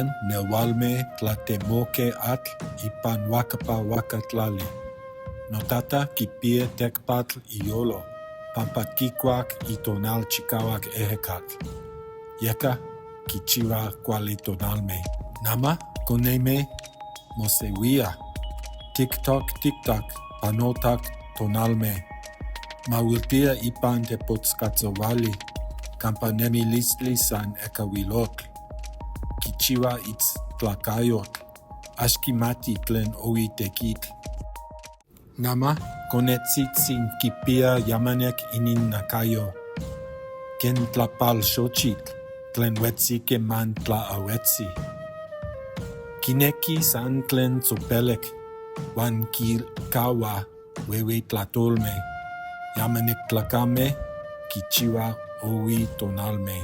ipan neualme tlatemoque atl ipan wakapa wakatlali. Notata kipie tekpatl iyolo, pampa kikuak itonal chikawak ehekatl. Yeka kichiwa kuali tonalme. Nama koneme mosewia. Tik-tok, panotak tonalme. Mawiltia ipan tepostokatsaualli, campanemi san ekawilotl. Kichiwa itz tlakayotl, ashkimati tlen owi tekitl. Nama konetzitsin kipia yamanek inin nakayo. Ken tlapal xochitl, tlen wetzi keman tlaawetzi. Kineki san tlen tsopelek, wan kilkawa wewe tlatolme. Yamanek tlakame, kichiwa owi tonalme.